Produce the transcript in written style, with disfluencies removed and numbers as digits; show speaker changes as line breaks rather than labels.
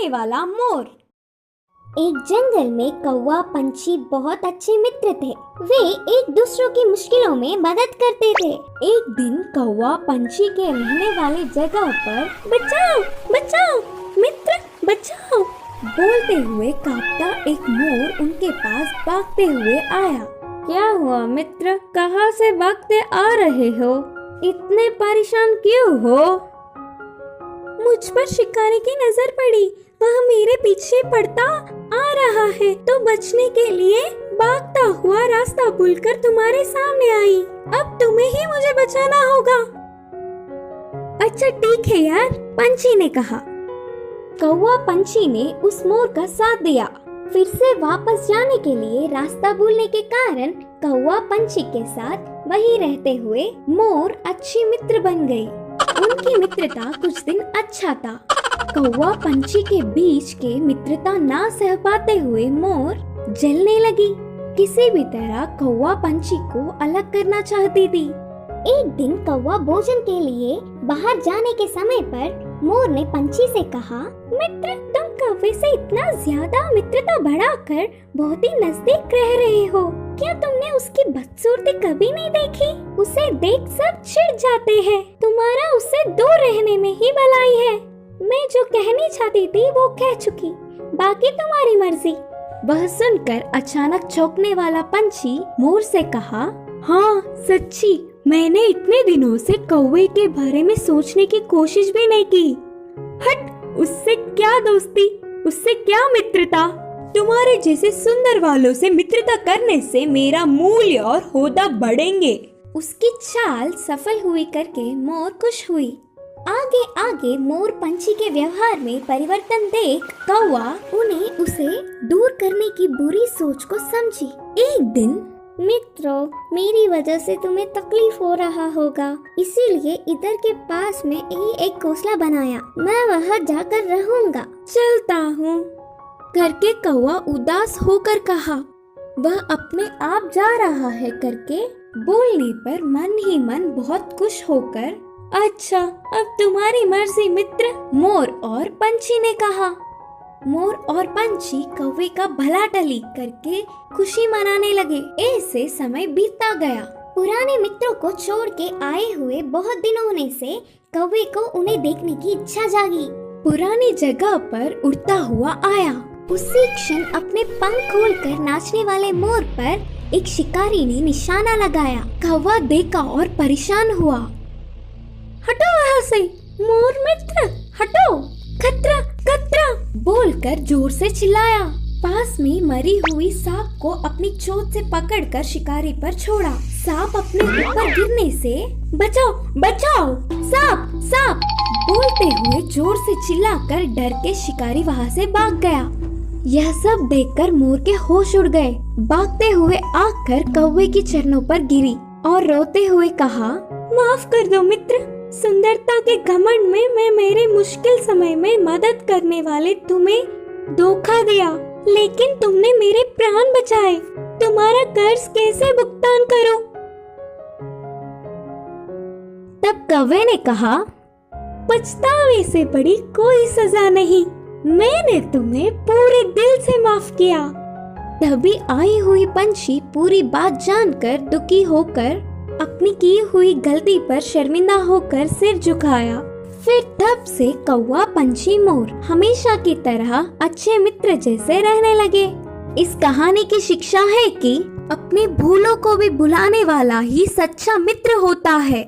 सिखाने वाला मोर।
एक जंगल में कौवा पंछी बहुत अच्छे मित्र थे। वे एक दूसरों की मुश्किलों में मदद करते थे।
एक दिन कौवा पंछी के रहने वाले जगह पर बचाओ बचाओ मित्र बचाओ बोलते हुए कांपता एक मोर उनके पास भागते हुए आया। क्या हुआ मित्र, कहाँ से भागते आ रहे हो? इतने परेशान क्यों हो? मुझ पर शिकारी की नजर पड़ी, वह मेरे पीछे पड़ता आ रहा है तो बचने के लिए भागता हुआ रास्ता भूलकर तुम्हारे सामने आई। अब तुम्हें ही मुझे बचाना होगा। अच्छा ठीक है यार, पंछी ने कहा। कौवा पंछी ने उस मोर का साथ दिया। फिर से वापस जाने के लिए रास्ता भूलने के कारण कौवा पंछी के साथ वहीं रहते हुए मोर अच्छी मित्र बन गई। उनकी मित्रता कुछ दिन अच्छा था। कौवा पंछी के बीच के मित्रता ना सह पाते हुए मोर जलने लगी। किसी भी तरह कौवा पंछी को अलग करना चाहती थी।
एक दिन कौवा भोजन के लिए बाहर जाने के समय पर मोर ने पंछी से कहा, मित्र तुम कौवे से इतना ज्यादा मित्रता बढ़ाकर बहुत ही नजदीक रह रहे हो। क्या तुमने उसकी बदसूरती कभी नहीं देखी? उसे देख सब चिढ़ जाते हैं। तुम्हारा उससे दूर रहने में ही भलाई है। मैं जो कहनी चाहती थी वो कह चुकी, बाकी तुम्हारी मर्जी।
वह सुनकर अचानक चौंकने वाला पंछी मोर से कहा, हाँ सच्ची, मैंने इतने दिनों से कौवे के बारे में सोचने की कोशिश भी नहीं की। हट, उससे क्या दोस्ती, उससे क्या मित्रता। तुम्हारे जैसे सुंदर वालों से मित्रता करने से मेरा मूल्य और होदा बढ़ेंगे। उसकी चाल सफल हुई करके मोर खुश हुई।
आगे आगे मोर पंछी के व्यवहार में परिवर्तन देख कौवा उन्हें उसे दूर करने की बुरी सोच को समझी। एक दिन, मित्रों मेरी वजह से तुम्हें तकलीफ हो रहा होगा, इसीलिए इधर के पास में ही एक घोंसला बनाया। मैं वहाँ जाकर रहूंगा।
चलता हूँ करके कौवा उदास होकर कहा। वह अपने आप जा रहा है करके बोलने पर मन ही मन बहुत खुश होकर, अच्छा अब तुम्हारी मर्जी मित्र, मोर और पंछी ने कहा। मोर और पंछी कौवे का भला टली करके खुशी मनाने लगे। ऐसे समय बीतता गया।
पुराने मित्रों को छोड़ के आए हुए बहुत दिन होने से कौवे को उन्हें देखने की इच्छा जागी।
पुरानी जगह पर उड़ता हुआ आया।
उसी क्षण अपने पंख खोलकर नाचने वाले मोर पर एक शिकारी ने निशाना लगाया।
कौवा देखा और परेशान हुआ। हटो वहाँ से मोर मित्र, हटो, खतरा खतरा बोलकर जोर से चिल्लाया। पास में मरी हुई सांप को अपनी चोंच से पकड़कर शिकारी पर छोड़ा। सांप अपने ऊपर गिरने से बचाओ बचाओ, सांप सांप बोलते हुए जोर से चिल्लाकर डर के शिकारी वहाँ से भाग गया। यह सब देखकर मोर के होश उड़ गए। भागते हुए आकर कौवे की चरणों पर गिरी और रोते हुए कहा, माफ कर दो मित्र, सुंदरता के घमंड में मैं मेरे मुश्किल समय में मदद करने वाले तुम्हें धोखा दिया, लेकिन तुमने मेरे प्राण बचाए। तुम्हारा कर्ज कैसे भुगतान करूं? तब कौवे ने कहा, पछतावे से बड़ी कोई सजा नहीं, मैंने तुम्हें पूरे दिल से माफ किया। तभी आई हुई पंछी पूरी बात जानकर दुखी होकर अपनी की हुई गलती पर शर्मिंदा होकर सिर झुकाया। फिर तब से कौवा पंछी मोर हमेशा की तरह अच्छे मित्र जैसे रहने लगे। इस कहानी की शिक्षा है कि अपने भूलों को भी भुलाने वाला ही सच्चा मित्र होता है।